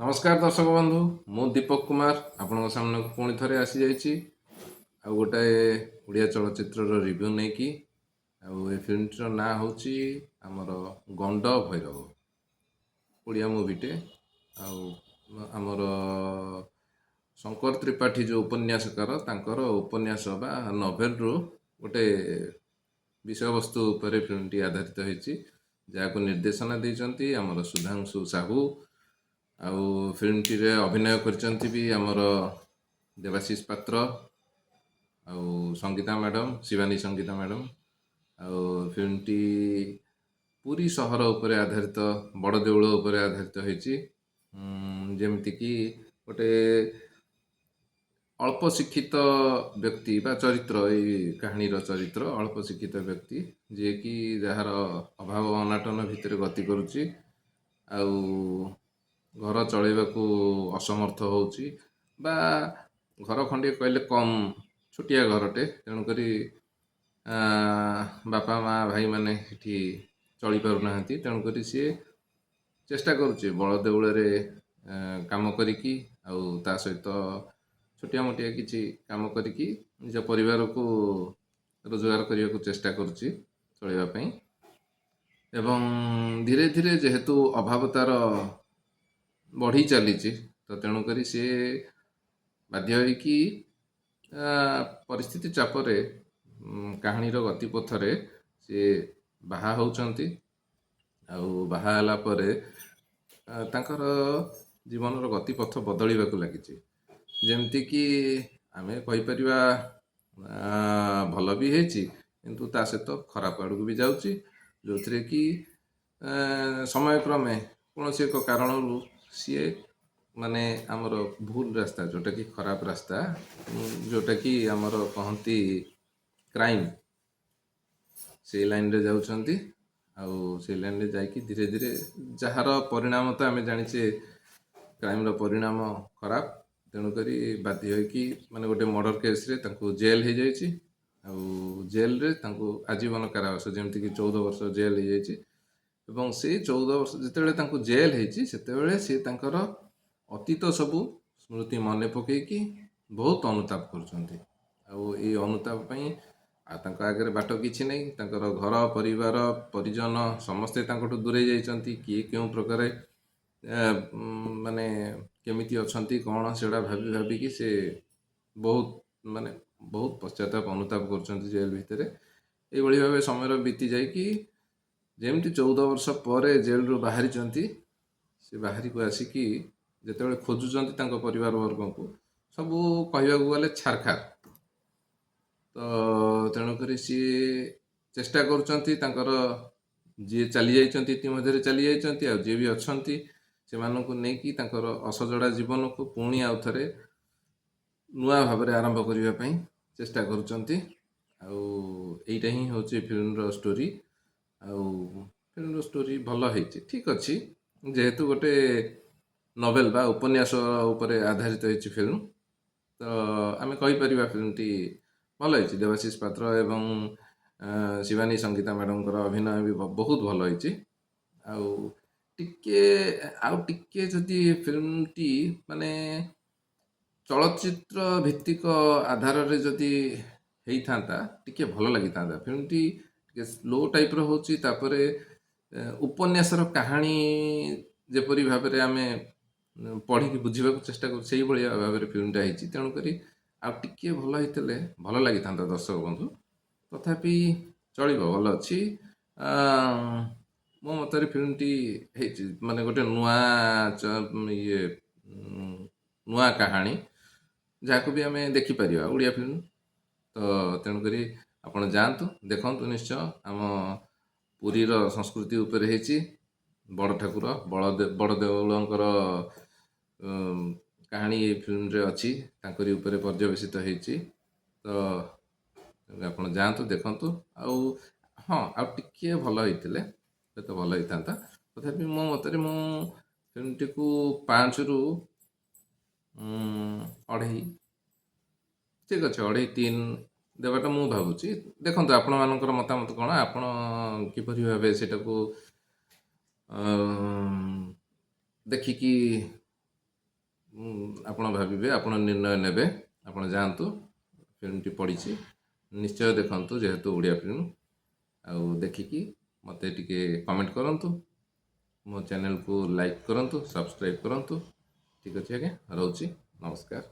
नमस्कार दर्शक बंधु मु दीपक कुमार आपण सामने पुणी थे आसी जाइए आउ गोटाए ओडिया चलचित्र रिव्यू नहीं कि ए फिल्मटर ना हूँ आमर गंड भैरव ओडिया मुवीटे आमर शंकर त्रिपाठी जो उपन्यासकार तांकर उपन्यास बा नोवेल रु गोटे विषय वस्तु पर फिल्मटी आधारित होती जहाँ निर्देशना देती आमर सुधांशु साहू आउ फिल्मटी अभिनय करचंती भी आमर देवाशीष पात्र आउ संगीता मैडम शिवानी संगीता मैडम आउ फिल्मटी पूरी सहर उपर आधारित बड़ देउल उपर आधारित होती जमती कि गोटे अल्प शिक्षित व्यक्ति बा चरित्र ये कहानीर चरित्र अल्प शिक्षित व्यक्ति जे कि जार अभाव अनाटन भितर गति करुच्ची आउ घर चलैवाकू असमर्थ होउची बा घर खंडे कहले कम छोटिया घरटे तेणुक बापा माँ भाई माने एठी चली पारु नाहंती तेणुक सी चेष्टा करुचे बड़ देउल काम करिकी आउ ता सहित छोटिया मोटिया किछि काम करिकी निज परिवार को रोजगार करने को चेष्टा करुची चलैवा पई एवं धीरे धीरे जेहेतु अभावतार बढ़ी चली तो तेणुक सी बाध्य होइकी परिस्थिति चापरे कहानीर गतिपथरे सी बाहा होउचंती आउ बाहा होला परे तांकर जीवनर गतिपथ बदलिबाकू लागिଛି जेमती कि आमे कहि परिबा भल भी हेची किंतु ता सहित खराब आड़ू भी जाउची जोथिरे कि समय क्रमे कौन एक कारण सी माने आमर भूल रास्ता जोटा कि खराब रास्ता जोटा कि आमर कहती क्राइम से लाइन रे जाउछंती आउ से लाइन रे जाइकी धीरे धीरे जार परिणाम तो आम जाचे क्राइम रो परिणाम खराब तेणुक बाध्य होइकी माने गोटे मर्डर केस रे तांको जेल हो जाइए आउ जेल रे तांको आजीवन कारावास जमती कि 14 वर्ष जेल हो जाइए एवं से 14 वर्ष जिते जेल होती से तांकर अतीत सबू स्मृति मन पकईकी बहुत अनुताप कर अनुताप आगे बाट कि नहीं तांकर घर परिवार परिजन समस्ते दूरे जाइछंती किए क्यों प्रकार माने केमिति अछंती कौन से भाभी भाविकी से बहुत माने बहुत पश्चाताप अनुताप कर जेल भितर ये भाव समय बीती जाइकी जेमती 14 वर्ष पर जेल रु बाहरी से बाहरी को आसिकी जिते खोजुंट परिवार वर्ग को सबू कहवाक गले छारखार तो तेणुक सी चेष्टा कर जी चली जाइए चली जाइए जी भी अच्छा से नहीं असजड़ा जीवन को पुणी आउ थे नुआ भाव आरंभ करने चेष्टा करटा ही हूँ फिल्म स्टोरी आउ फिल्म स्टोरी भल है ठीक अच्छी जेहेतु गोटे नोवेल बा उपन्यास उपरे आधारित होती फिल्म तो आम कहीपर फिल्म टी भल है देवाशीष पात्र एवं शिवानी संगीता मैडम अभिनय भी बहुत भल होती टिके जदि फिल्म टी माने चलचित्र भित्तिक आधार रे जदि होता टिके भल लगी था फिल्म टी स्लो टाइप रोचे उपन्यासर कहानी जेपरी भाव में आम पढ़ी बुझा चेष्टा कर भाव में फिल्मटा होती तेणुक आगे भल होते भल लगी था दर्शक बंधु तथापि चलो भल अच्छी मो मतरे फिल्म टी माने गोटे नुआ ये नुआ कहानी जहाँ भी आम देखिपर ओडिया फिल्म तो तेणुक आपण जातु देखु निश्चय आम पुरीर संस्कृति उपर है बड़ ठाकुर बड़ देउलंकर कहानी ये फिल्म रे अच्छी तांकरी उपरे पर्यवेसित होती तो आप जातु देखु हाँ आगे भल होते तो भल होता तथापि मो मतरे मु फिल्म टी को 5 रु 2.5 ठीक अच्छे 2.5-3 देवाटा मु भावुची देखो आपण मानकर मतामत कौन आपण किपरि भावे सेटा को देखिकी ଆପଣ ଭାବିବେ, ଆପଣ ନିର୍ଣ୍ଣୟ ନେବେ। ଆପଣ ଯାଆନ୍ତୁ, ଫିଲ୍ମଟି ପଡ଼ିଛି, ନିଶ୍ଚୟ ଦେଖନ୍ତୁ, ଯେହେତୁ ଓଡ଼ିଆ ଫିଲ୍ମ। ଆଉ ଦେଖିକି ମୋତେ ଟିକେ କମେଣ୍ଟ କରନ୍ତୁ, ମୋ ଚ୍ୟାନେଲକୁ ଲାଇକ୍ କରନ୍ତୁ, ସବସ୍କ୍ରାଇବ୍ କରନ୍ତୁ। ଠିକ୍ ଅଛି ଆଜ୍ଞା, ରହୁଛି, ନମସ୍କାର।